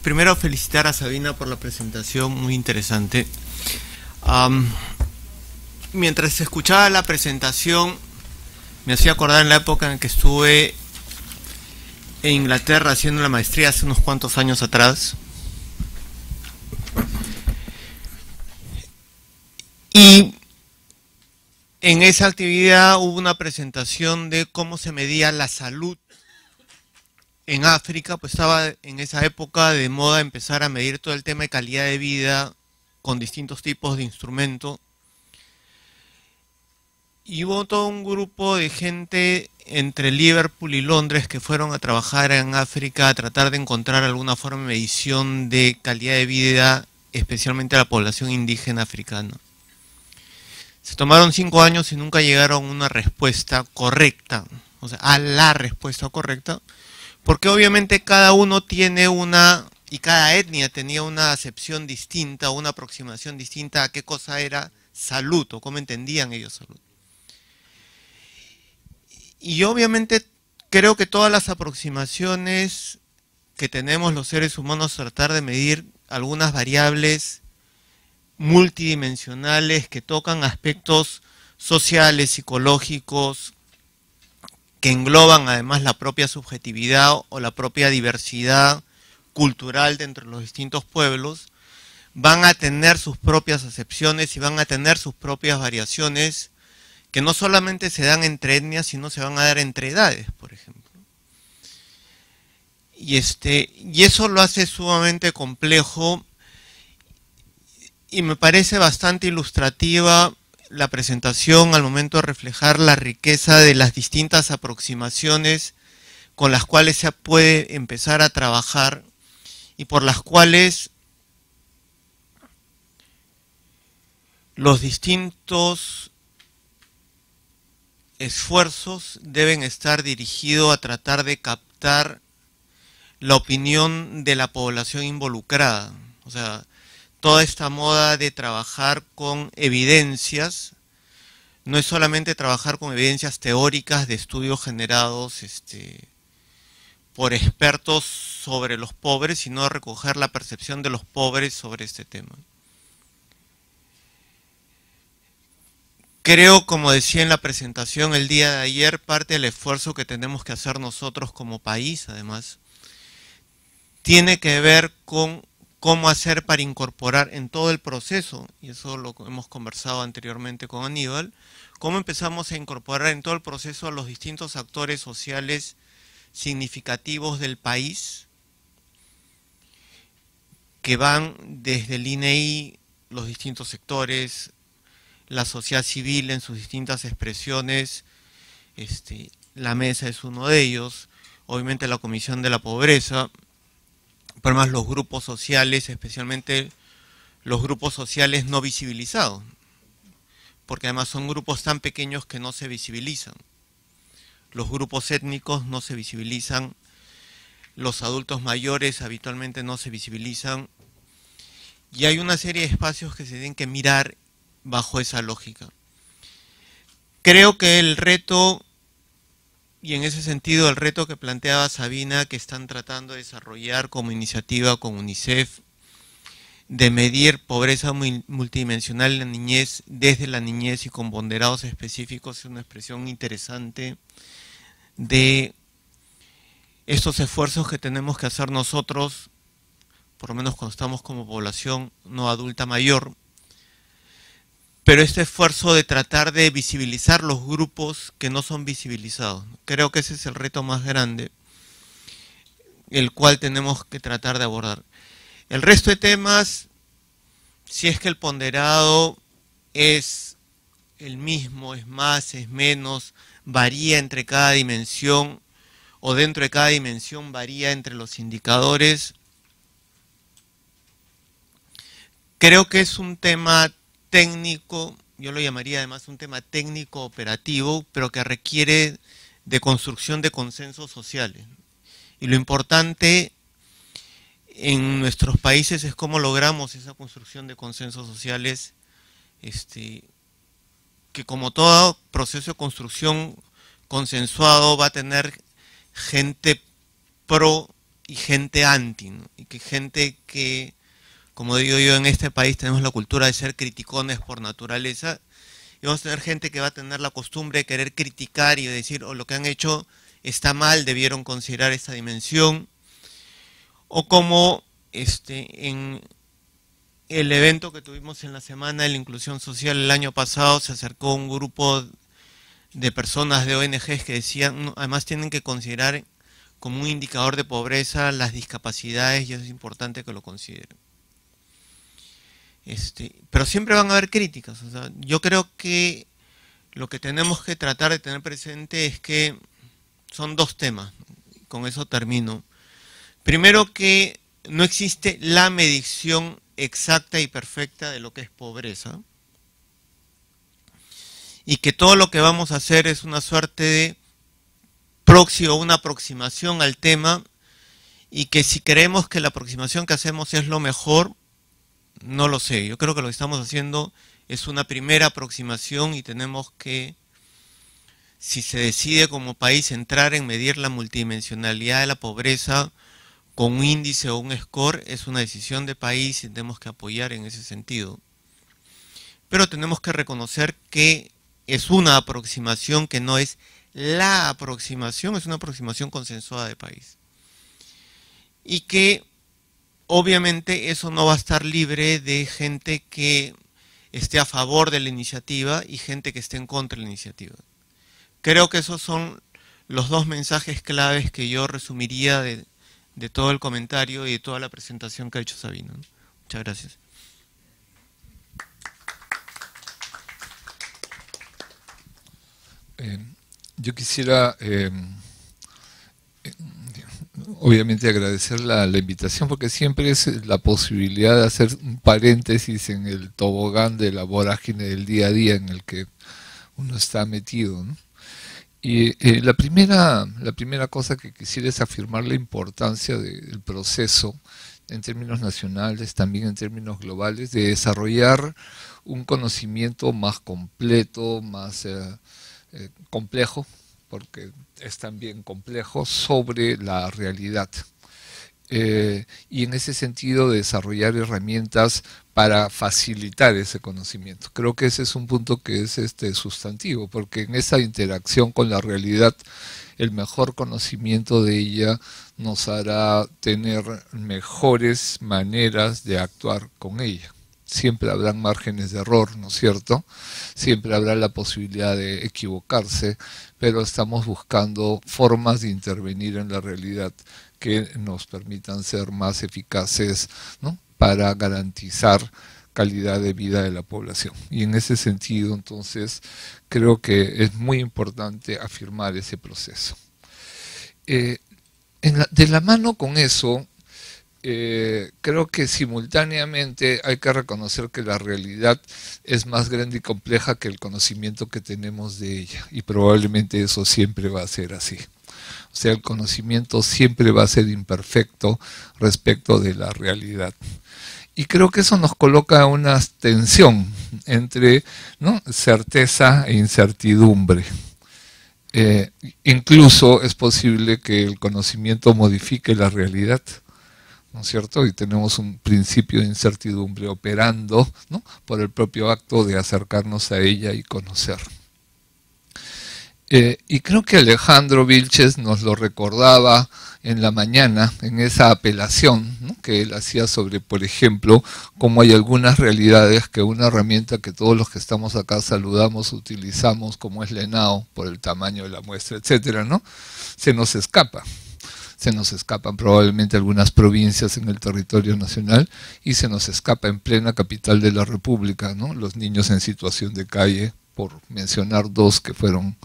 Primero felicitar a Sabina por la presentación, muy interesante. Am, Mientras escuchaba la presentación, me hacía acordar en la época en que estuve en Inglaterra haciendo la maestría hace unos cuantos años atrás. Y en esa actividad hubo una presentación de cómo se medía la salud en África. Pues estaba en esa época de moda empezar a medir todo el tema de calidad de vida con distintos tipos de instrumentos. Y hubo todo un grupo de gente entre Liverpool y Londres que fueron a trabajar en África a tratar de encontrar alguna forma de medición de calidad de vida, especialmente a la población indígena africana. Se tomaron 5 años y nunca llegaron a una respuesta correcta, o sea, a la respuesta correcta, porque obviamente cada uno tiene y cada etnia tenía una acepción distinta, una aproximación distinta a qué cosa era salud o cómo entendían ellos salud. Y obviamente creo que todas las aproximaciones que tenemos los seres humanos, tratar de medir algunas variables multidimensionales que tocan aspectos sociales, psicológicos, que engloban además la propia subjetividad o la propia diversidad cultural dentro de los distintos pueblos, van a tener sus propias acepciones y van a tener sus propias variaciones que no solamente se dan entre etnias, sino se van a dar entre edades, por ejemplo. Y eso lo hace sumamente complejo y me parece bastante ilustrativa la presentación al momento de reflejar la riqueza de las distintas aproximaciones con las cuales se puede empezar a trabajar y por las cuales los distintos esfuerzos deben estar dirigidos a tratar de captar la opinión de la población involucrada. O sea, toda esta moda de trabajar con evidencias no es solamente trabajar con evidencias teóricas de estudios generados por expertos sobre los pobres, sino recoger la percepción de los pobres sobre este tema. Creo, como decía en la presentación el día de ayer, parte del esfuerzo que tenemos que hacer nosotros como país, además, tiene que ver con cómo hacer para incorporar en todo el proceso, y eso lo hemos conversado anteriormente con Aníbal, cómo empezamos a incorporar en todo el proceso a los distintos actores sociales significativos del país, que van desde el INEI, los distintos sectores, la sociedad civil en sus distintas expresiones, la mesa es uno de ellos, obviamente la Comisión de la Pobreza, pero más los grupos sociales, especialmente los grupos sociales no visibilizados, porque además son grupos tan pequeños que no se visibilizan. Los grupos étnicos no se visibilizan, los adultos mayores habitualmente no se visibilizan, y hay una serie de espacios que se tienen que mirar bajo esa lógica. Creo que el reto, y en ese sentido el reto que planteaba Sabina, que están tratando de desarrollar como iniciativa con UNICEF, de medir pobreza multidimensional en la niñez, desde la niñez y con ponderados específicos, es una expresión interesante de estos esfuerzos que tenemos que hacer nosotros, por lo menos cuando estamos como población no adulta mayor, pero este esfuerzo de tratar de visibilizar los grupos que no son visibilizados. Creo que ese es el reto más grande, el cual tenemos que tratar de abordar. El resto de temas, si es que el ponderado es el mismo, es más, es menos, varía entre cada dimensión, o dentro de cada dimensión varía entre los indicadores, creo que es un tema técnico, yo lo llamaría además un tema técnico operativo, pero que requiere de construcción de consensos sociales. Y lo importante en nuestros países es cómo logramos esa construcción de consensos sociales, que como todo proceso de construcción consensuado va a tener gente pro y gente anti, ¿no? Y que gente que, como digo yo, en este país tenemos la cultura de ser criticones por naturaleza, y vamos a tener gente que va a tener la costumbre de querer criticar y de decir, lo que han hecho está mal, debieron considerar esta dimensión, o como en el evento que tuvimos en la Semana de la Inclusión Social el año pasado, se acercó un grupo de personas de ONGs que decían, no, además tienen que considerar como un indicador de pobreza las discapacidades y es importante que lo consideren. Pero siempre van a haber críticas. O sea, yo creo que lo que tenemos que tratar de tener presente es que son dos temas. Con eso termino. Primero, que no existe la medición exacta y perfecta de lo que es pobreza. Y que todo lo que vamos a hacer es una suerte de una aproximación al tema, y que si creemos que la aproximación que hacemos es lo mejor, no lo sé. Yo creo que lo que estamos haciendo es una primera aproximación y tenemos que, si se decide como país entrar en medir la multidimensionalidad de la pobreza con un índice o un score, es una decisión de país y tenemos que apoyar en ese sentido. Pero tenemos que reconocer que es una aproximación que no es la aproximación, es una aproximación consensuada de país. Y que obviamente eso no va a estar libre de gente que esté a favor de la iniciativa y gente que esté en contra de la iniciativa. Creo que esos son los dos mensajes claves que yo resumiría de todo el comentario y de toda la presentación que ha hecho Sabino. Muchas gracias. Yo quisiera, obviamente, agradecer la invitación, porque siempre es la posibilidad de hacer un paréntesis en el tobogán de la vorágine del día a día en el que uno está metido, ¿no? Y la primera cosa que quisiera es afirmar la importancia del proceso en términos nacionales, también en términos globales, de desarrollar un conocimiento más completo, más complejo, porque es también complejo, sobre la realidad. Y en ese sentido desarrollar herramientas para facilitar ese conocimiento. Creo que ese es un punto que es sustantivo, porque en esa interacción con la realidad, el mejor conocimiento de ella nos hará tener mejores maneras de actuar con ella. Siempre habrán márgenes de error, ¿no es cierto? Siempre habrá la posibilidad de equivocarse, pero estamos buscando formas de intervenir en la realidad que nos permitan ser más eficaces, ¿no?, para garantizar calidad de vida de la población. Y en ese sentido, entonces, creo que es muy importante afirmar ese proceso. De la mano con eso, creo que simultáneamente hay que reconocer que la realidad es más grande y compleja que el conocimiento que tenemos de ella, y probablemente eso siempre va a ser así. O sea, el conocimiento siempre va a ser imperfecto respecto de la realidad. Y creo que eso nos coloca una tensión entre, ¿no?, certeza e incertidumbre. Incluso es posible que el conocimiento modifique la realidad, ¿no es cierto? Y tenemos un principio de incertidumbre operando, ¿no?, por el propio acto de acercarnos a ella y conocer. Y creo que Alejandro Vilches nos lo recordaba en la mañana, en esa apelación, ¿no?, que él hacía sobre, por ejemplo, cómo hay algunas realidades que una herramienta que todos los que estamos acá saludamos, utilizamos, como es la ENAO, por el tamaño de la muestra, etcétera, ¿no?, se nos escapa. Se nos escapan probablemente algunas provincias en el territorio nacional y se nos escapa en plena capital de la República, ¿no?, los niños en situación de calle, por mencionar dos que fueron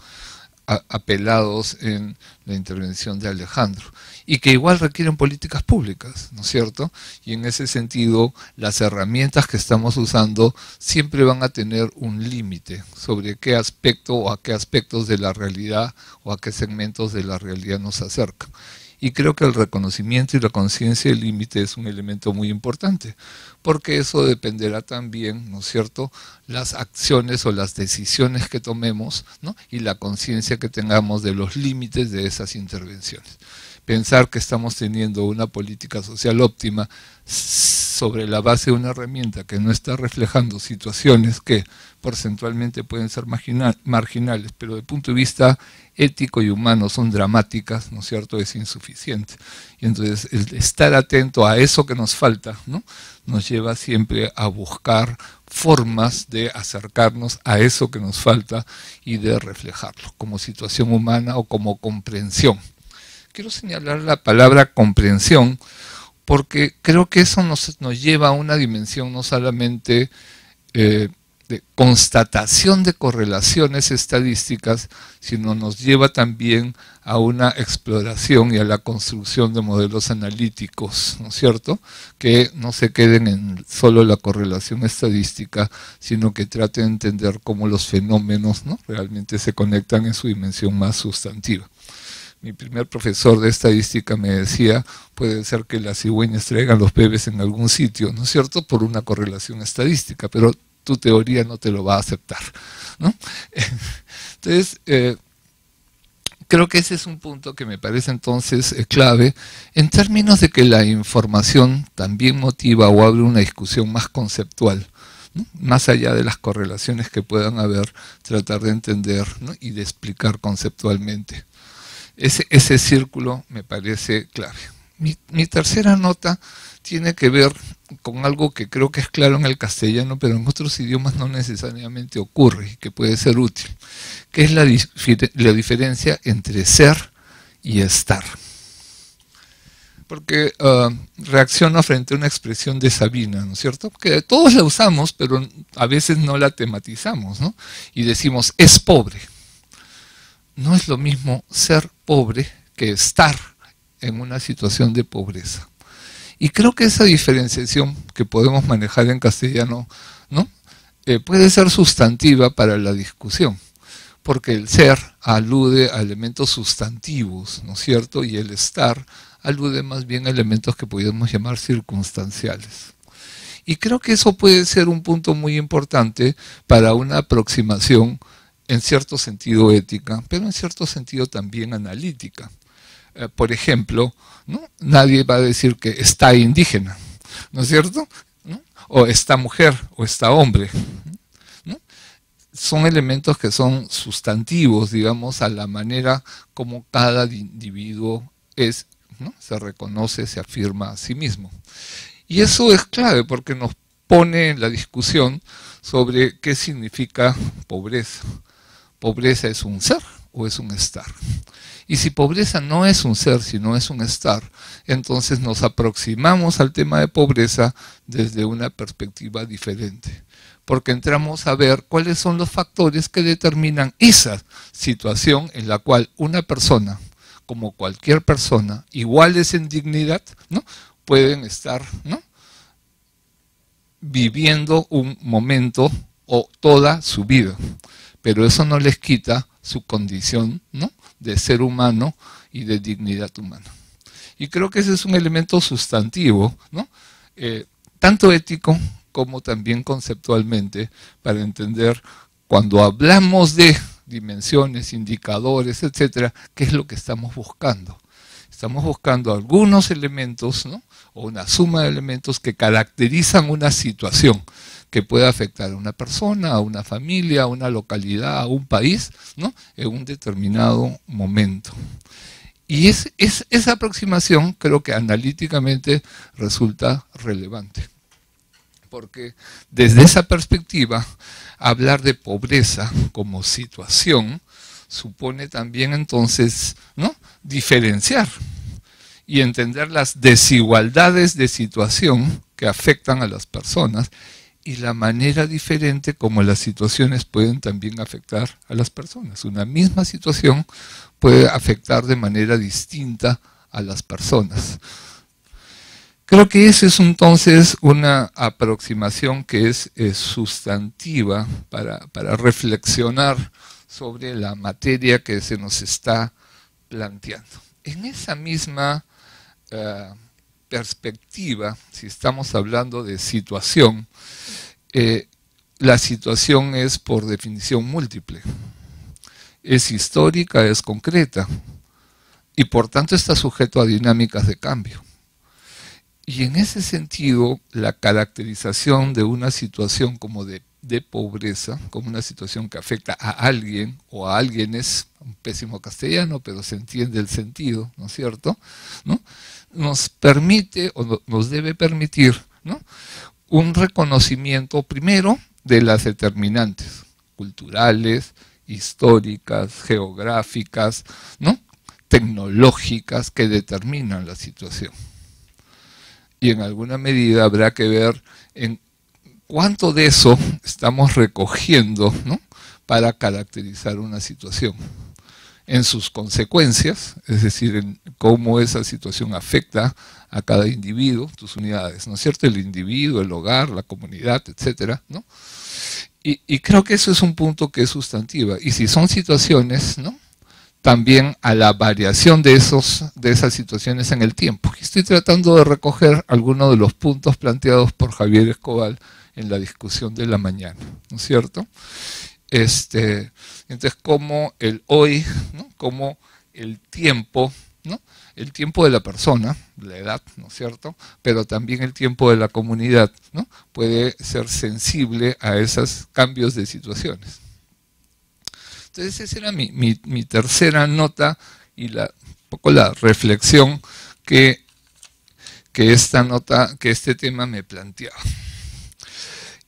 apelados en la intervención de Alejandro, y que igual requieren políticas públicas, ¿no es cierto? Y en ese sentido, las herramientas que estamos usando siempre van a tener un límite sobre qué aspecto o a qué aspectos de la realidad o a qué segmentos de la realidad nos acercan. Y creo que el reconocimiento y la conciencia del límite es un elemento muy importante, porque eso dependerá también, ¿no es cierto?, las acciones o las decisiones que tomemos, ¿no?, y la conciencia que tengamos de los límites de esas intervenciones. pensar que estamos teniendo una política social óptima sobre la base de una herramienta que no está reflejando situaciones que porcentualmente pueden ser marginales, pero desde el punto de vista ético y humano son dramáticas, ¿no es cierto?, es insuficiente. Y entonces el estar atento a eso que nos falta, ¿no?, nos lleva siempre a buscar formas de acercarnos a eso que nos falta y de reflejarlo como situación humana o como comprensión. Quiero señalar la palabra comprensión porque creo que eso nos lleva a una dimensión no solamente de constatación de correlaciones estadísticas, sino nos lleva también a una exploración y a la construcción de modelos analíticos, ¿no es cierto?, que no se queden en solo la correlación estadística, sino que traten de entender cómo los fenómenos, ¿no?, realmente se conectan en su dimensión más sustantiva. Mi primer profesor de estadística me decía, puede ser que las cigüeñas traigan los bebés en algún sitio, ¿no es cierto?, por una correlación estadística, pero tu teoría no te lo va a aceptar, ¿no? Entonces, creo que ese es un punto que me parece entonces clave en términos de que la información también motiva o abre una discusión más conceptual, ¿no?, más allá de las correlaciones que puedan haber, tratar de entender, ¿no?, y de explicar conceptualmente. Ese círculo me parece clave. Mi tercera nota tiene que ver con algo que creo que es claro en el castellano, pero en otros idiomas no necesariamente ocurre y que puede ser útil, que es la diferencia entre ser y estar. Porque reacciono frente a una expresión de Sabina, ¿no es cierto?, que todos la usamos, pero a veces no la tematizamos, ¿no?, y decimos, es pobre. No es lo mismo ser pobre que estar en una situación de pobreza. Y creo que esa diferenciación que podemos manejar en castellano, ¿no?, puede ser sustantiva para la discusión, porque el ser alude a elementos sustantivos, ¿no es cierto?, y el estar alude más bien a elementos que podríamos llamar circunstanciales. Y creo que eso puede ser un punto muy importante para una aproximación en cierto sentido ética, pero en cierto sentido también analítica. Por ejemplo, ¿no?, nadie va a decir que está indígena, ¿no es cierto?, ¿no?, o está mujer, o está hombre, ¿no? Son elementos que son sustantivos, digamos, a la manera como cada individuo es, ¿no?, se reconoce, se afirma a sí mismo. Y eso es clave porque nos pone en la discusión sobre qué significa pobreza. ¿Pobreza es un ser o es un estar? Y si pobreza no es un ser, sino es un estar, entonces nos aproximamos al tema de pobreza desde una perspectiva diferente. Porque entramos a ver cuáles son los factores que determinan esa situación en la cual una persona, como cualquier persona, iguales en dignidad, ¿no?, pueden estar, ¿no?, viviendo un momento o toda su vida. Pero eso no les quita su condición, ¿no?, de ser humano y de dignidad humana. Y creo que ese es un elemento sustantivo, ¿no?, tanto ético como también conceptualmente, para entender cuando hablamos de dimensiones, indicadores, etcétera, qué es lo que estamos buscando. Estamos buscando algunos elementos, ¿no?, o una suma de elementos que caracterizan una situación que puede afectar a una persona, a una familia, a una localidad, a un país, ¿no?, en un determinado momento. Y esa aproximación creo que analíticamente resulta relevante. Porque desde esa perspectiva, hablar de pobreza como situación supone también entonces, ¿no?, diferenciar y entender las desigualdades de situación que afectan a las personas y la manera diferente como las situaciones pueden también afectar a las personas. Una misma situación puede afectar de manera distinta a las personas. Creo que esa es entonces una aproximación que es sustantiva para reflexionar sobre la materia que se nos está planteando. En esa misma perspectiva, si estamos hablando de situación, la situación es por definición múltiple. Es histórica, es concreta. y por tanto está sujeto a dinámicas de cambio. Y en ese sentido, la caracterización de una situación como de pobreza, como una situación que afecta a alguien, o a alguien es un pésimo castellano, pero se entiende el sentido, ¿no es cierto?, ¿no?, nos permite, o nos debe permitir, ¿no?, un reconocimiento primero de las determinantes culturales, históricas, geográficas, ¿no?, tecnológicas que determinan la situación. Y en alguna medida habrá que ver en cuánto de eso estamos recogiendo, ¿no?, para caracterizar una situación. En sus consecuencias, es decir, en cómo esa situación afecta a cada individuo, tus unidades, ¿no es cierto? El individuo, el hogar, la comunidad, etcétera, ¿no? Y creo que eso es un punto que es sustantiva. Y si son situaciones, ¿no?, también a la variación de esas situaciones en el tiempo. Estoy tratando de recoger algunos de los puntos planteados por Javier Escobar en la discusión de la mañana, ¿no es cierto? Entonces, como el hoy, ¿no?, como el tiempo, ¿no?, el tiempo de la persona, la edad, ¿no es cierto?, pero también el tiempo de la comunidad, ¿no?, puede ser sensible a esos cambios de situaciones. Entonces esa era mi tercera nota y un poco la reflexión que este tema me planteaba.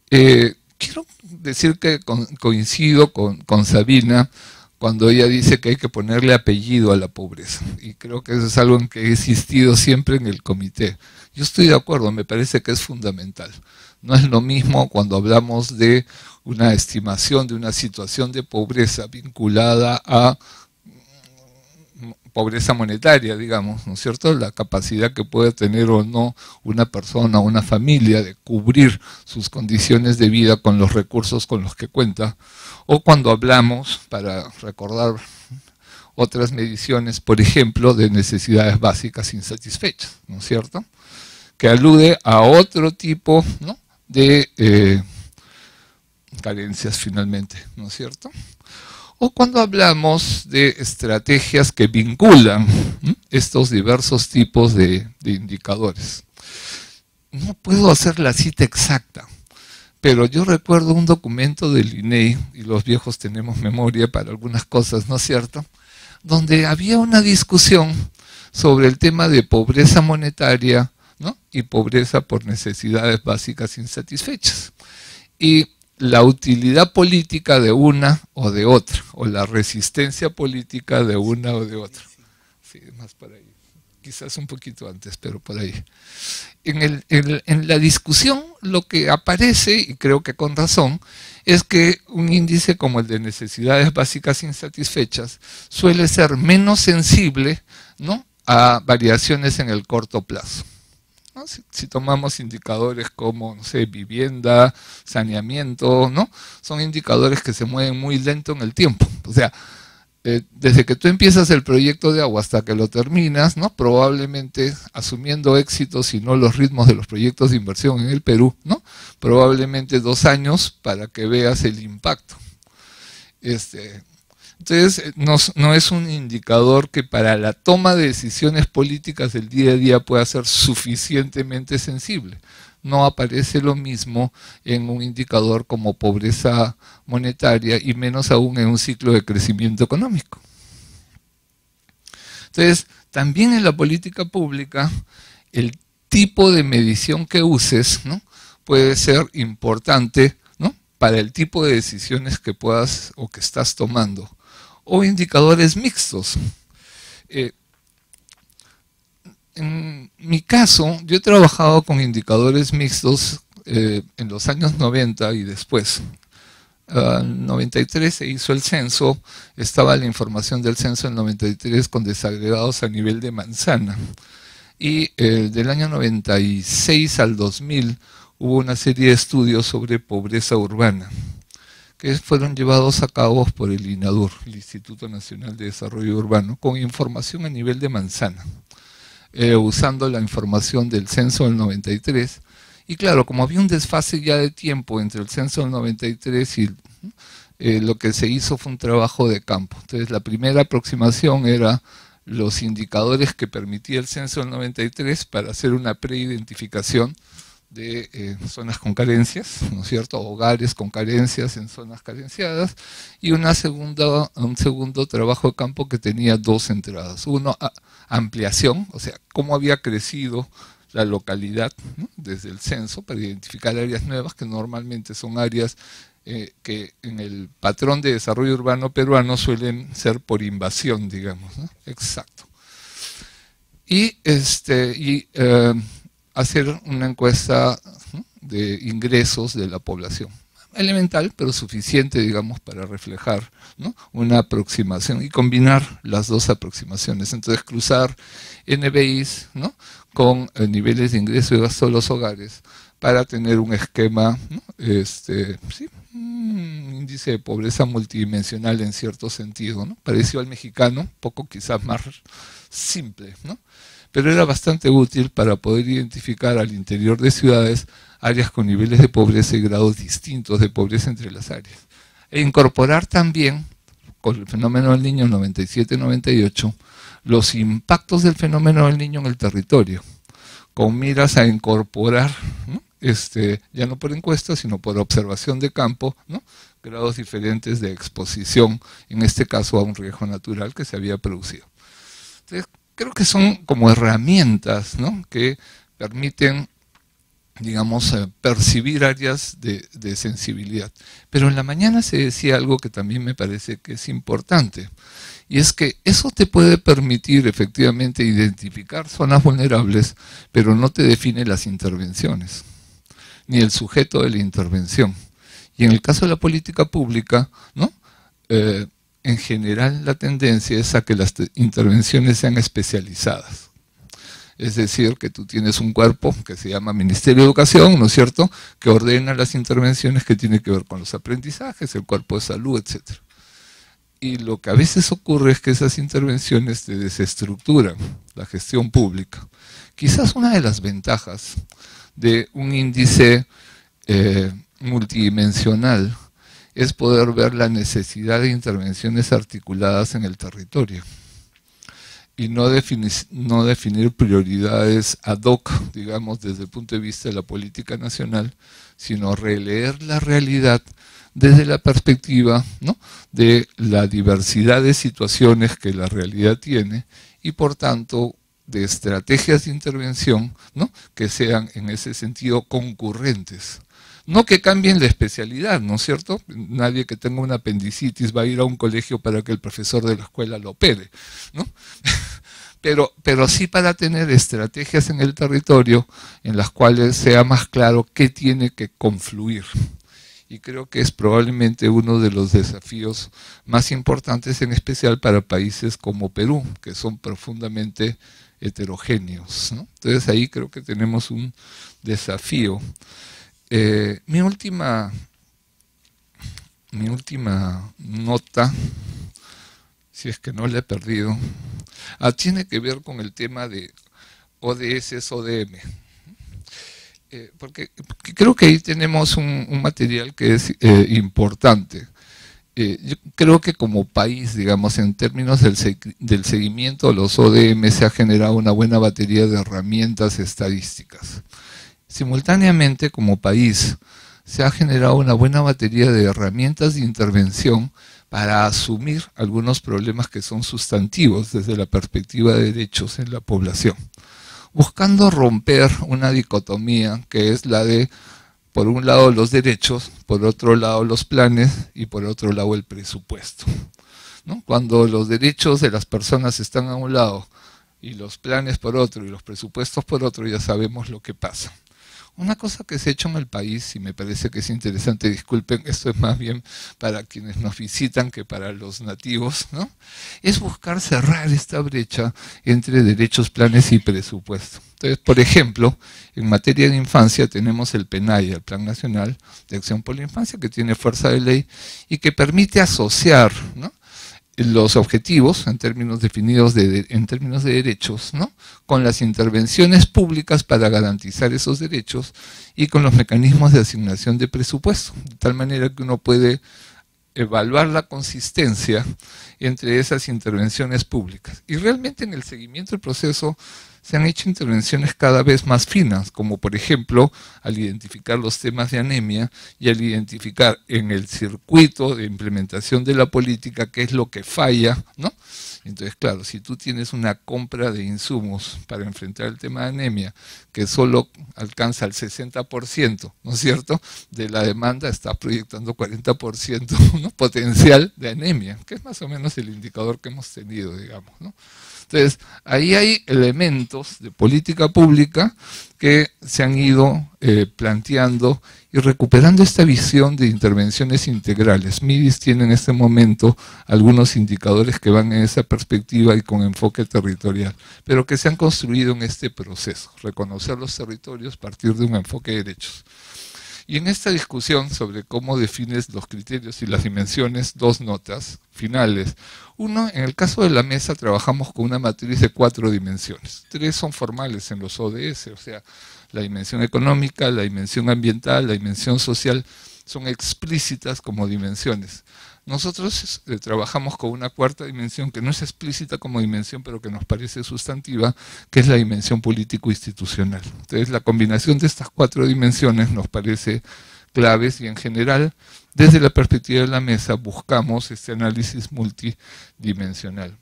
Quiero decir que coincido con Sabina cuando ella dice que hay que ponerle apellido a la pobreza, y creo que eso es algo en que he insistido siempre en el comité. Yo estoy de acuerdo, me parece que es fundamental. No es lo mismo cuando hablamos de una estimación de una situación de pobreza vinculada a pobreza monetaria, digamos, ¿no es cierto?, la capacidad que puede tener o no una persona o una familia de cubrir sus condiciones de vida con los recursos con los que cuenta, o cuando hablamos, para recordar otras mediciones, por ejemplo, de necesidades básicas insatisfechas, ¿no es cierto?, que alude a otro tipo, ¿no?, de carencias finalmente, ¿no es cierto? O cuando hablamos de estrategias que vinculan estos diversos tipos de indicadores. No puedo hacer la cita exacta, pero yo recuerdo un documento del INEI, y los viejos tenemos memoria para algunas cosas, ¿no es cierto?, donde había una discusión sobre el tema de pobreza monetaria, ¿no?, y pobreza por necesidades básicas insatisfechas. Y la utilidad política de una o de otra, o la resistencia política de una o de otra. Sí, más por ahí. Quizás un poquito antes, pero por ahí. En la discusión lo que aparece, y creo que con razón, es que un índice como el de necesidades básicas insatisfechas suele ser menos sensible, ¿no?, a variaciones en el corto plazo. ¿No? Si tomamos indicadores como, no sé, vivienda, saneamiento, ¿no?, son indicadores que se mueven muy lento en el tiempo. O sea, desde que tú empiezas el proyecto de agua hasta que lo terminas, ¿no?, probablemente, asumiendo éxitos y no los ritmos de los proyectos de inversión en el Perú, ¿no?, probablemente 2 años para que veas el impacto. Entonces, no es un indicador que para la toma de decisiones políticas del día a día pueda ser suficientemente sensible. No aparece lo mismo en un indicador como pobreza monetaria, y menos aún en un ciclo de crecimiento económico. Entonces, también en la política pública, el tipo de medición que uses, ¿no?, puede ser importante, ¿no?, para el tipo de decisiones que puedas o que estás tomando. O indicadores mixtos. En mi caso, yo he trabajado con indicadores mixtos en los años 90 y después. En 93 se hizo el censo, estaba la información del censo en 93 con desagregados a nivel de manzana. Y del año 96 al 2000 hubo una serie de estudios sobre pobreza urbana, que fueron llevados a cabo por el INADUR, el Instituto Nacional de Desarrollo Urbano, con información a nivel de manzana, usando la información del censo del 93. Y claro, como había un desfase ya de tiempo entre el censo del 93 y lo que se hizo fue un trabajo de campo. Entonces la primera aproximación era los indicadores que permitía el censo del 93 para hacer una preidentificación de zonas con carencias, ¿no es cierto?, hogares con carencias en zonas carenciadas, y un segundo trabajo de campo que tenía dos entradas. Uno, ampliación, o sea, cómo había crecido la localidad, ¿no?, desde el censo, para identificar áreas nuevas, que normalmente son áreas que en el patrón de desarrollo urbano peruano suelen ser por invasión, digamos, ¿no? Exacto. Y hacer una encuesta, ¿no?, de ingresos de la población. Elemental, pero suficiente, digamos, para reflejar, ¿no?, una aproximación y combinar las dos aproximaciones. Entonces, cruzar NBIs, ¿no?, con niveles de ingreso y gasto de los hogares para tener un esquema, ¿no?, sí, un índice de pobreza multidimensional en cierto sentido, ¿no?, parecido al mexicano, un poco quizás más simple, ¿no?, pero era bastante útil para poder identificar al interior de ciudades áreas con niveles de pobreza y grados distintos de pobreza entre las áreas. E incorporar también, con el fenómeno del niño 97-98, los impactos del fenómeno del niño en el territorio, con miras a incorporar, ¿no?, ya no por encuesta, sino por observación de campo, ¿no?, grados diferentes de exposición, en este caso a un riesgo natural que se había producido. Entonces, creo que son como herramientas, ¿no?, que permiten, digamos, percibir áreas de sensibilidad. Pero en la mañana se decía algo que también me parece que es importante, y es que eso te puede permitir efectivamente identificar zonas vulnerables, pero no te define las intervenciones, ni el sujeto de la intervención. Y en el caso de la política pública, ¿no?, en general la tendencia es a que las intervenciones sean especializadas. Es decir, que tú tienes un cuerpo que se llama Ministerio de Educación, ¿no es cierto?, que ordena las intervenciones que tienen que ver con los aprendizajes, el cuerpo de salud, etc. Y lo que a veces ocurre es que esas intervenciones te desestructuran la gestión pública. Quizás una de las ventajas de un índice multidimensional es poder ver la necesidad de intervenciones articuladas en el territorio y no definir prioridades ad hoc, digamos, desde el punto de vista de la política nacional, sino releer la realidad desde la perspectiva, ¿no?, de la diversidad de situaciones que la realidad tiene y, por tanto, de estrategias de intervención, ¿no?, que sean en ese sentido concurrentes. No que cambien la especialidad, ¿no es cierto? Nadie que tenga una apendicitis va a ir a un colegio para que el profesor de la escuela lo opere, ¿no? Pero sí para tener estrategias en el territorio en las cuales sea más claro qué tiene que confluir. Y creo que es probablemente uno de los desafíos más importantes, en especial para países como Perú, que son profundamente heterogéneos, ¿no? Entonces ahí creo que tenemos un desafío. Mi última nota, si es que no la he perdido, tiene que ver con el tema de ODS, ODM. Porque creo que ahí tenemos un material que es importante. Yo creo que como país, digamos, en términos del seguimiento de los ODM, se ha generado una buena batería de herramientas estadísticas. Simultáneamente, como país, se ha generado una buena batería de herramientas de intervención para asumir algunos problemas que son sustantivos desde la perspectiva de derechos en la población, buscando romper una dicotomía que es la de, por un lado, los derechos, por otro lado, los planes y por otro lado, el presupuesto, ¿no? Cuando los derechos de las personas están a un lado y los planes por otro y los presupuestos por otro, ya sabemos lo que pasa. Una cosa que se ha hecho en el país, y me parece que es interesante, disculpen, esto es más bien para quienes nos visitan que para los nativos, ¿no?, es buscar cerrar esta brecha entre derechos, planes y presupuesto. Entonces, por ejemplo, en materia de infancia tenemos el PNAE, el Plan Nacional de Acción por la Infancia, que tiene fuerza de ley y que permite asociar, ¿no?, los objetivos en términos definidos en términos de derechos, ¿no?, con las intervenciones públicas para garantizar esos derechos y con los mecanismos de asignación de presupuesto, de tal manera que uno puede evaluar la consistencia entre esas intervenciones públicas. Y realmente en el seguimiento del proceso se han hecho intervenciones cada vez más finas, como por ejemplo al identificar los temas de anemia y al identificar en el circuito de implementación de la política qué es lo que falla, ¿no? Entonces, claro, si tú tienes una compra de insumos para enfrentar el tema de anemia que solo alcanza el 60%, ¿no es cierto?, de la demanda, estás proyectando 40%, ¿no?, potencial de anemia, que es más o menos el indicador que hemos tenido, digamos, ¿no? Entonces, ahí hay elementos de política pública que se han ido planteando y recuperando esta visión de intervenciones integrales. MIDIS tiene en este momento algunos indicadores que van en esa perspectiva y con enfoque territorial, pero que se han construido en este proceso, reconocer los territorios a partir de un enfoque de derechos. Y en esta discusión sobre cómo defines los criterios y las dimensiones, dos notas finales. Uno, en el caso de la mesa trabajamos con una matriz de 4 dimensiones. 3 son formales en los ODS, o sea, la dimensión económica, la dimensión ambiental, la dimensión social, son explícitas como dimensiones. Nosotros trabajamos con una 4ª dimensión que no es explícita como dimensión, pero que nos parece sustantiva, que es la dimensión político-institucional. Entonces, la combinación de estas 4 dimensiones nos parece claves y en general, desde la perspectiva de la mesa, buscamos este análisis multidimensional.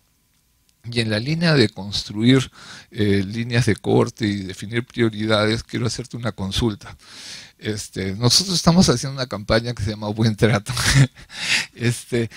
Y en la línea de construir líneas de corte y definir prioridades, quiero hacerte una consulta. Nosotros estamos haciendo una campaña que se llama Buen Trato.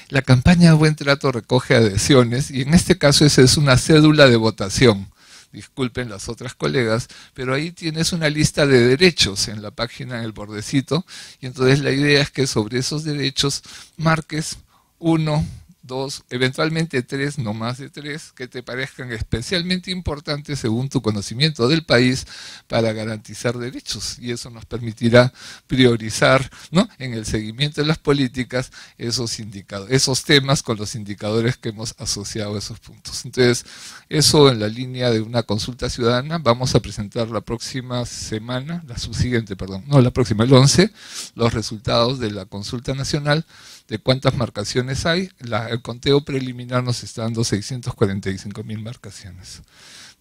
La campaña Buen Trato recoge adhesiones y en este caso esa es una cédula de votación. Disculpen las otras colegas, pero ahí tienes una lista de derechos en la página, en el bordecito, y entonces la idea es que sobre esos derechos marques 1, 2, eventualmente 3, no más de 3, que te parezcan especialmente importantes según tu conocimiento del país para garantizar derechos. Y eso nos permitirá priorizar, ¿no?, en el seguimiento de las políticas esos temas con los indicadores que hemos asociado a esos puntos. Entonces, eso en la línea de una consulta ciudadana. Vamos a presentar la próxima semana, el 11, los resultados de la consulta nacional, de cuántas marcaciones hay. El conteo preliminar nos está dando 645.000 marcaciones.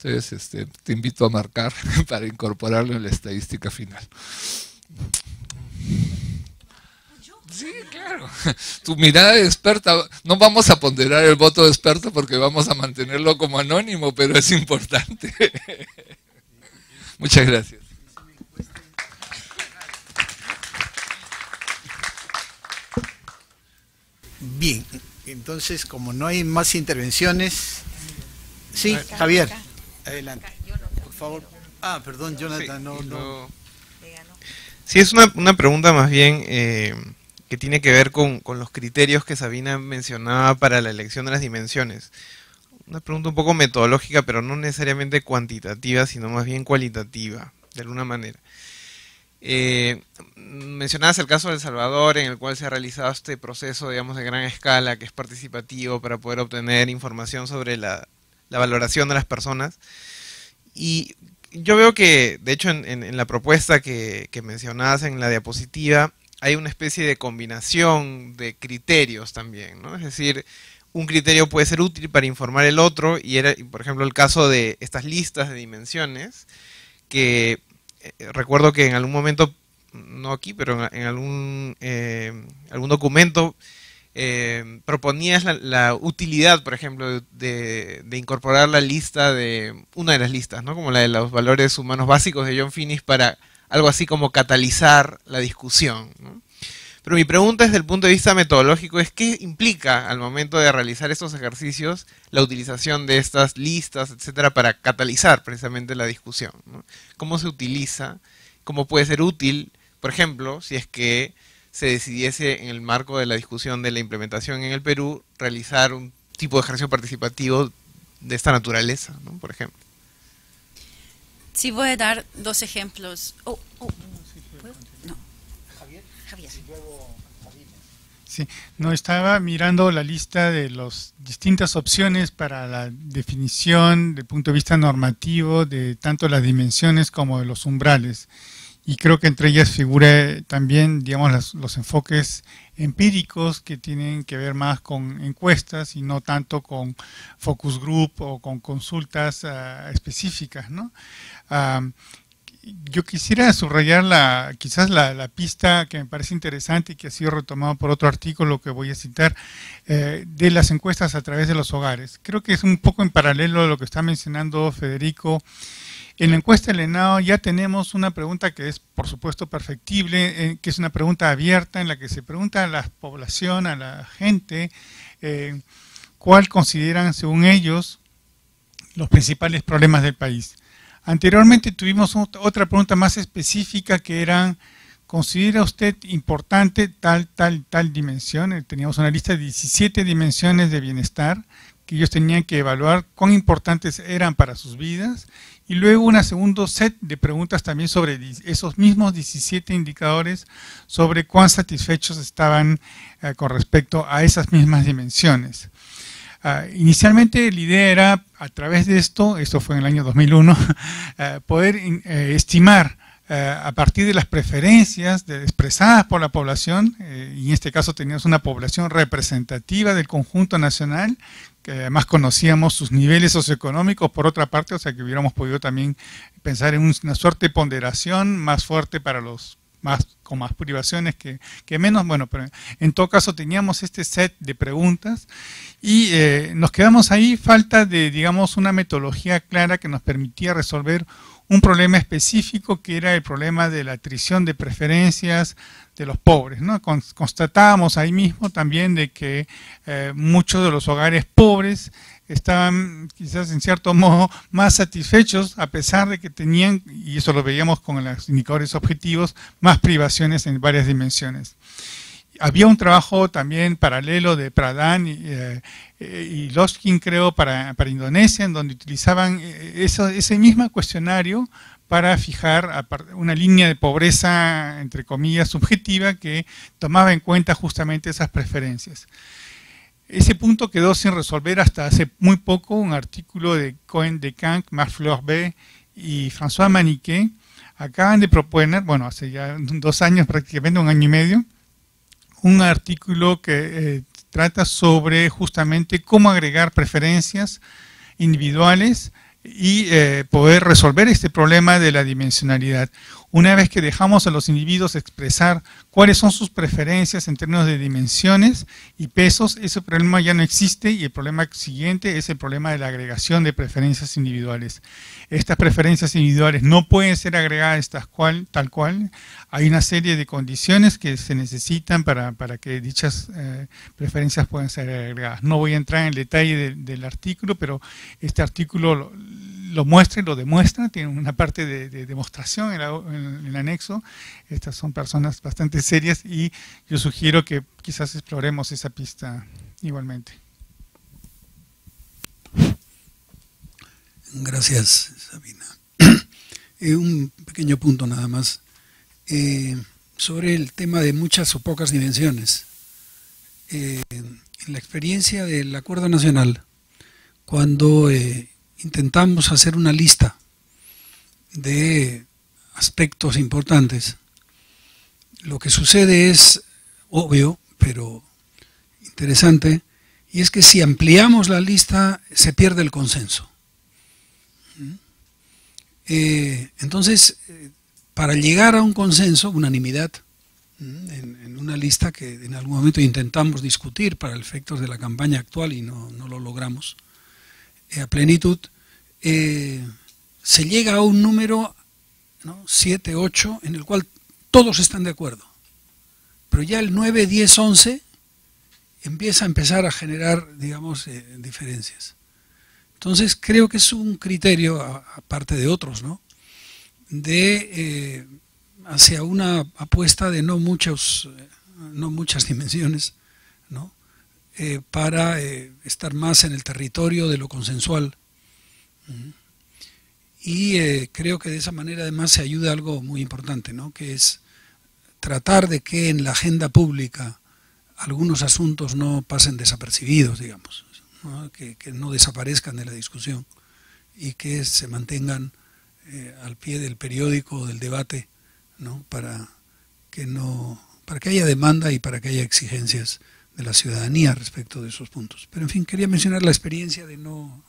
Entonces, te invito a marcar para incorporarlo en la estadística final. Sí, claro. Tu mirada de experta, no vamos a ponderar el voto de experto porque vamos a mantenerlo como anónimo, pero es importante. Muchas gracias. Bien, entonces como no hay más intervenciones, sí, Javier, adelante, por favor. Ah, perdón, Jonathan, no. Sí, es una pregunta más bien que tiene que ver con los criterios que Sabina mencionaba para la elección de las dimensiones. Una pregunta un poco metodológica, pero no necesariamente cuantitativa, sino más bien cualitativa, de alguna manera. Mencionabas el caso de El Salvador, en el cual se ha realizado este proceso, digamos, de gran escala, que es participativo para poder obtener información sobre la valoración de las personas. Y yo veo que, de hecho, en la propuesta que mencionabas en la diapositiva, hay una especie de combinación de criterios también, ¿no? Es decir, un criterio puede ser útil para informar el otro, y era, por ejemplo, el caso de estas listas de dimensiones, que recuerdo que en algún momento, no aquí, pero en algún documento proponías la utilidad, por ejemplo, de incorporar la lista una de las listas, ¿no?, como la de los valores humanos básicos de John Finnis, para algo así como catalizar la discusión, ¿no? Pero mi pregunta desde el punto de vista metodológico es: ¿qué implica al momento de realizar estos ejercicios la utilización de estas listas, etcétera, para catalizar precisamente la discusión, ¿no? ¿Cómo se utiliza? ¿Cómo puede ser útil, por ejemplo, si es que se decidiese en el marco de la discusión de la implementación en el Perú realizar un tipo de ejercicio participativo de esta naturaleza, ¿no?, por ejemplo? Sí, voy a dar 2 ejemplos. No. Javier. Sí, no, estaba mirando la lista de las distintas opciones para la definición, desde el punto de vista normativo, de tanto las dimensiones como de los umbrales. y creo que entre ellas figura también, digamos, los enfoques empíricos que tienen que ver más con encuestas y no tanto con focus group o con consultas específicas, ¿no? Yo quisiera subrayar quizás la pista que me parece interesante y que ha sido retomado por otro artículo que voy a citar, de las encuestas a través de los hogares. Creo que es un poco en paralelo a lo que está mencionando Federico. En la encuesta del ENAO ya tenemos una pregunta que es, por supuesto, perfectible, que es una pregunta abierta en la que se pregunta a la población, a la gente, cuál consideran, según ellos, los principales problemas del país. Anteriormente tuvimos otra pregunta más específica que era, ¿considera usted importante tal dimensión? Teníamos una lista de 17 dimensiones de bienestar que ellos tenían que evaluar cuán importantes eran para sus vidas, y luego un segundo set de preguntas también sobre esos mismos 17 indicadores, sobre cuán satisfechos estaban con respecto a esas mismas dimensiones. Inicialmente la idea era, a través de esto fue en el año 2001, poder estimar a partir de las preferencias expresadas por la población, y en este caso teníamos una población representativa del conjunto nacional, que además conocíamos sus niveles socioeconómicos por otra parte, o sea que hubiéramos podido también pensar en una suerte de ponderación más fuerte para los con más privaciones que menos. Bueno, pero en todo caso teníamos este set de preguntas y nos quedamos ahí, falta de, digamos, una metodología clara que nos permitía resolver un problema específico, que era el problema de la atrición de preferencias de los pobres, ¿no? Constatábamos ahí mismo también de que muchos de los hogares pobres estaban quizás en cierto modo más satisfechos, a pesar de que tenían, y eso lo veíamos con los indicadores objetivos, más privaciones en varias dimensiones. Había un trabajo también paralelo de Pradhan y Loskin, creo, para Indonesia, en donde utilizaban ese mismo cuestionario para fijar una línea de pobreza, entre comillas, subjetiva, que tomaba en cuenta justamente esas preferencias. Ese punto quedó sin resolver hasta hace muy poco. Un artículo de Cohen de Canc, Marc Fleurbet y François Maniquet acaban de proponer, bueno, hace ya 2 años, prácticamente 1 año y medio, un artículo que trata sobre justamente cómo agregar preferencias individuales y poder resolver este problema de la dimensionalidad. Una vez que dejamos a los individuos expresar cuáles son sus preferencias en términos de dimensiones y pesos, ese problema ya no existe, y el problema siguiente es el problema de la agregación de preferencias individuales. Estas preferencias individuales no pueden ser agregadas tal cual. Hay una serie de condiciones que se necesitan para que dichas preferencias puedan ser agregadas. No voy a entrar en el detalle del artículo, pero este artículo lo muestra y lo demuestra, tiene una parte de demostración en el anexo. Estas son personas bastante serias y yo sugiero que quizás exploremos esa pista igualmente. Gracias, Sabina. Un pequeño punto nada más sobre el tema de muchas o pocas dimensiones. En la experiencia del Acuerdo Nacional, cuando intentamos hacer una lista de aspectos importantes, lo que sucede es obvio, pero interesante, y es que si ampliamos la lista se pierde el consenso. Entonces, para llegar a un consenso, unanimidad, en una lista que en algún momento intentamos discutir para efectos de la campaña actual y no lo logramos a plenitud, se llega a un número, ¿no? 7, 8, en el cual todos están de acuerdo. Pero ya el 9, 10, 11 empieza a empezar a generar, digamos, diferencias. Entonces creo que es un criterio, aparte de otros, ¿no?, de hacia una apuesta de no muchas dimensiones, ¿no?, para estar más en el territorio de lo consensual. Y creo que de esa manera además se ayuda a algo muy importante, ¿no?, que es tratar de que en la agenda pública algunos asuntos no pasen desapercibidos, digamos, ¿no?, que no desaparezcan de la discusión y que se mantengan al pie del periódico, del debate, ¿no? Para que haya demanda y para que haya exigencias de la ciudadanía respecto de esos puntos. Pero en fin, quería mencionar la experiencia de no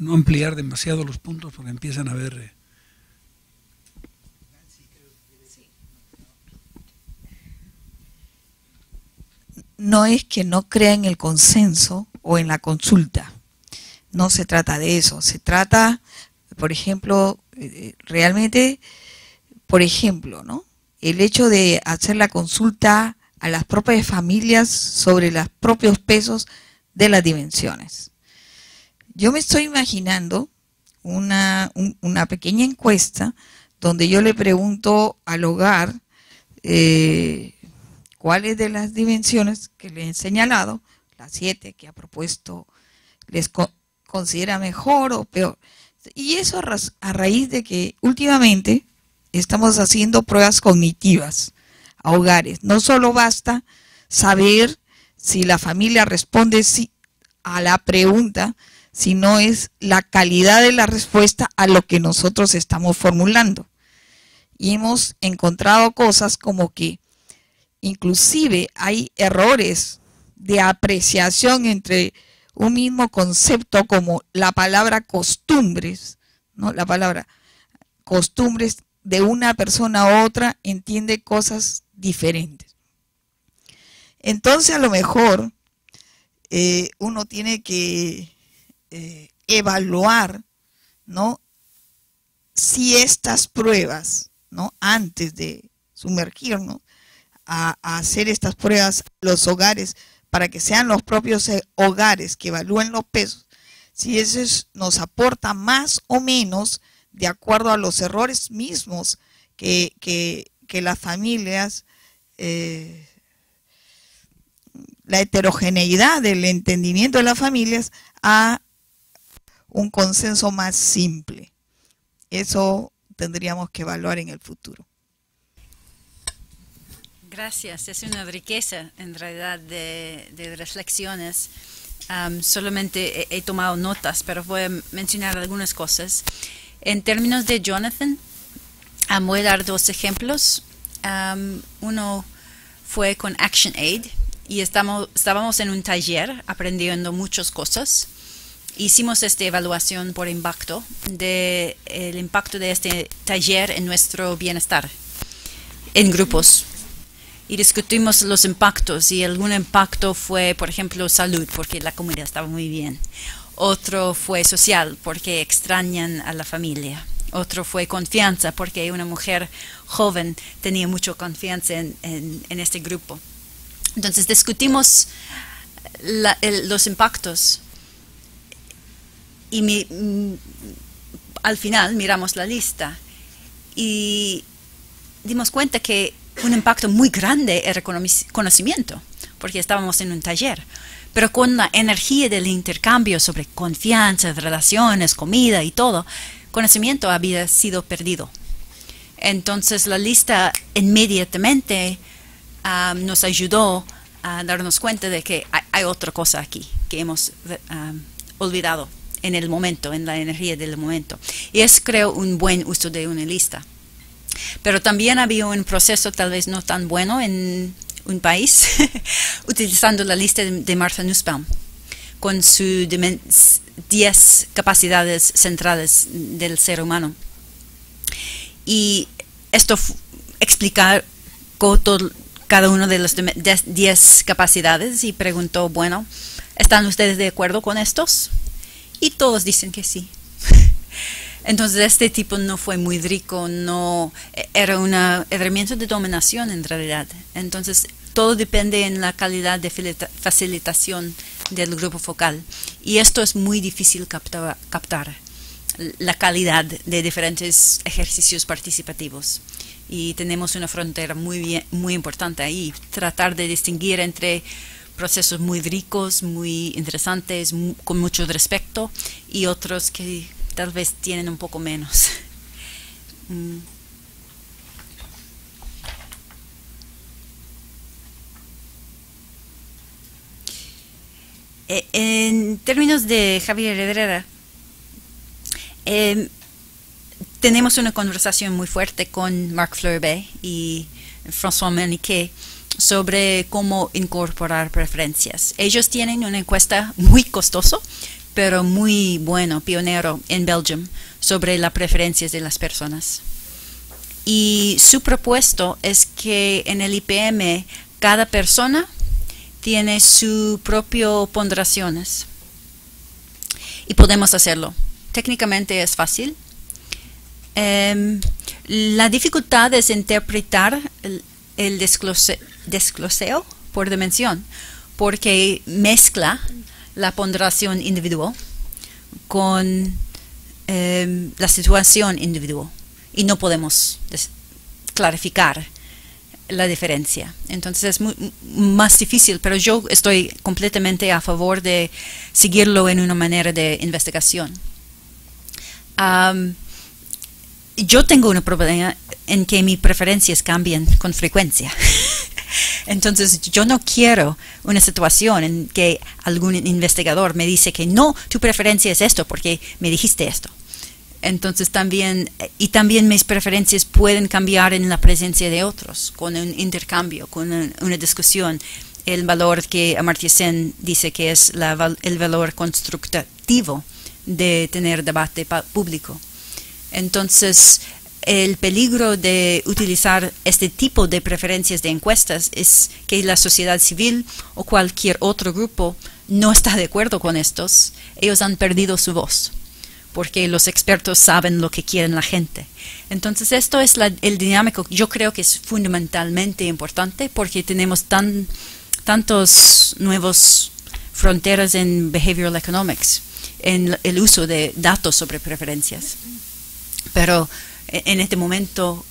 ampliar demasiado los puntos porque empiezan a haber... No es que no crea en el consenso o en la consulta. No se trata de eso. Se trata, por ejemplo, realmente, por ejemplo, ¿no? El hecho de hacer la consulta a las propias familias sobre los propios pesos de las dimensiones. Yo me estoy imaginando una pequeña encuesta donde yo le pregunto al hogar cuáles de las dimensiones que le he señalado, las 7 que ha propuesto, les considera mejor o peor. Y eso a raíz de que últimamente estamos haciendo pruebas cognitivas a hogares. No solo basta saber si la familia responde sí a la pregunta, sino es la calidad de la respuesta a lo que nosotros estamos formulando. Y hemos encontrado cosas como que inclusive hay errores de apreciación entre un mismo concepto como la palabra costumbres, ¿no? La palabra costumbres de una persona a otra entiende cosas diferentes. Entonces a lo mejor uno tiene que evaluar, ¿no? Si estas pruebas, ¿no? Antes de sumergirnos a hacer estas pruebas los hogares para que sean los propios hogares que evalúen los pesos, si eso nos aporta más o menos de acuerdo a los errores mismos que las familias, la heterogeneidad del entendimiento de las familias, a un consenso más simple. Eso tendríamos que evaluar en el futuro. Gracias, es una riqueza en realidad de reflexiones. Solamente he tomado notas, pero voy a mencionar algunas cosas. En términos de Jonathan, voy a dar 2 ejemplos. Uno fue con ActionAid y estábamos en un taller aprendiendo muchas cosas. Hicimos esta evaluación por impacto, el impacto de este taller en nuestro bienestar, en grupos. Y discutimos los impactos, y algún impacto fue, por ejemplo, salud, porque la comida estaba muy bien. Otro fue social, porque extrañan a la familia. Otro fue confianza, porque una mujer joven tenía mucha confianza en este grupo. Entonces discutimos los impactos, y al final miramos la lista y dimos cuenta que un impacto muy grande era conocimiento, porque estábamos en un taller. Pero con la energía del intercambio sobre confianza, relaciones, comida y todo, conocimiento había sido perdido. Entonces la lista inmediatamente nos ayudó a darnos cuenta de que hay otra cosa aquí que hemos olvidado en el momento, en la energía del momento. Y es, creo, un buen uso de una lista. Pero también había un proceso tal vez no tan bueno en un país, utilizando la lista de Martha Nussbaum, con sus 10 capacidades centrales del ser humano. Y esto explicar cada una de las 10 capacidades y preguntó, bueno, ¿están ustedes de acuerdo con estos? Y todos dicen que sí. Entonces este tipo no fue muy rico, no era una herramienta de dominación en realidad. Entonces todo depende en la calidad de facilitación del grupo focal. Y esto es muy difícil captar la calidad de diferentes ejercicios participativos. Y tenemos una frontera muy importante ahí. Tratar de distinguir entre procesos muy ricos, muy interesantes, con mucho respeto, y otros que tal vez tienen un poco menos. En términos de Javier Herrera, tenemos una conversación muy fuerte con Marc Fleurbe y François Maniquet sobre cómo incorporar preferencias. Ellos tienen una encuesta muy costoso, pero muy bueno, pionero en Belgium, sobre las preferencias de las personas. Y su propuesto es que en el IPM cada persona tiene su propio ponderaciones. Y podemos hacerlo. Técnicamente es fácil. La dificultad es interpretar el desgloseo por dimensión, porque mezcla la ponderación individual con la situación individual y no podemos clarificar la diferencia. Entonces es más difícil, pero yo estoy completamente a favor de seguirlo en una manera de investigación. Yo tengo un problema en que mis preferencias cambian con frecuencia. Entonces yo no quiero una situación en que algún investigador me dice que no, tu preferencia es esto porque me dijiste esto. Entonces también mis preferencias pueden cambiar en la presencia de otros, con un intercambio, con una discusión. El valor que Amartya Sen dice que es el valor constructivo de tener debate público. Entonces, el peligro de utilizar este tipo de preferencias de encuestas es que la sociedad civil o cualquier otro grupo no está de acuerdo con estos. Ellos han perdido su voz, porque los expertos saben lo que quieren la gente. Entonces, esto es el dinámico. Yo creo que es fundamentalmente importante porque tenemos tantos nuevos fronteras en behavioral economics, en el uso de datos sobre preferencias. Pero en este momento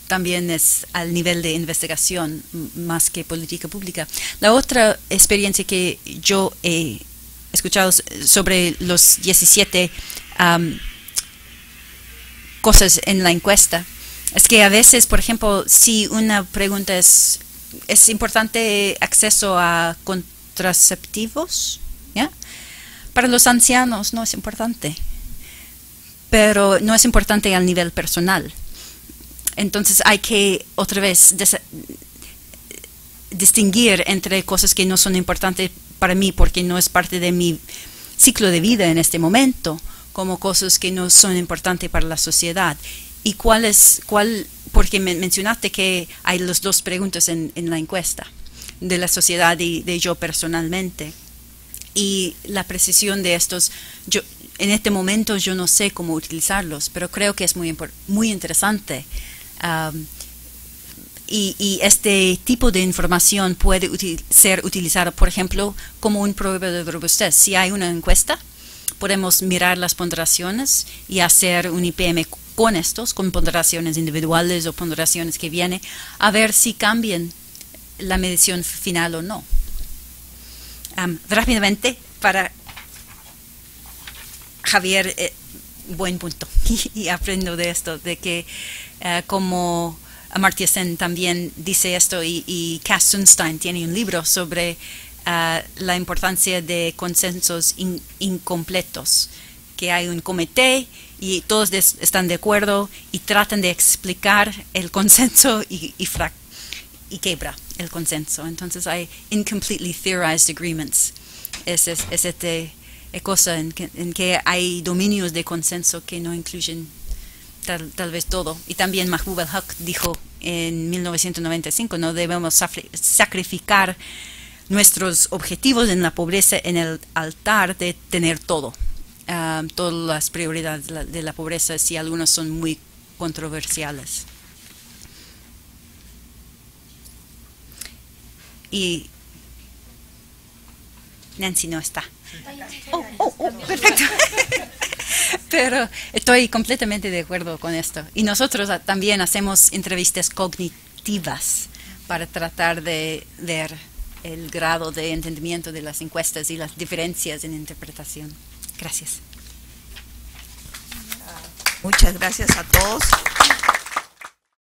también es al nivel de investigación más que política pública. La otra experiencia que yo he escuchado sobre los 17 cosas en la encuesta es que a veces, por ejemplo, si una pregunta es importante acceso a contraceptivos, ¿ya? Para los ancianos no es importante, pero no es importante al nivel personal. Entonces hay que otra vez distinguir entre cosas que no son importantes para mí porque no es parte de mi ciclo de vida en este momento, como cosas que no son importantes para la sociedad. ¿Y porque mencionaste que hay las dos preguntas en la encuesta, de la sociedad y de yo personalmente? Y la precisión de estos, en este momento yo no sé cómo utilizarlos, pero creo que es muy interesante. Y este tipo de información puede ser utilizado, por ejemplo, como un prueba de robustez. Si hay una encuesta, podemos mirar las ponderaciones y hacer un IPM con ponderaciones individuales o ponderaciones que vienen, a ver si cambian la medición final o no. Rápidamente, para Javier, buen punto. Y aprendo de esto, de que como Amartya Sen también dice esto, y Cass Sunstein tiene un libro sobre la importancia de consensos incompletos, que hay un comité y todos están de acuerdo y tratan de explicar el consenso y quebra el consenso. Entonces hay incompletely theorized agreements. Es cosa en que hay dominios de consenso que no incluyen tal vez todo. Y también Mahbub al-Haq dijo en 1995, no debemos sacrificar nuestros objetivos en la pobreza en el altar de tener todo. Todas las prioridades de la pobreza, si algunos son muy controversiales. Y Nancy no está. Perfecto. Pero estoy completamente de acuerdo con esto. Y nosotros también hacemos entrevistas cognitivas para tratar de ver el grado de entendimiento de las encuestas y las diferencias en interpretación. Gracias. Muchas gracias a todos.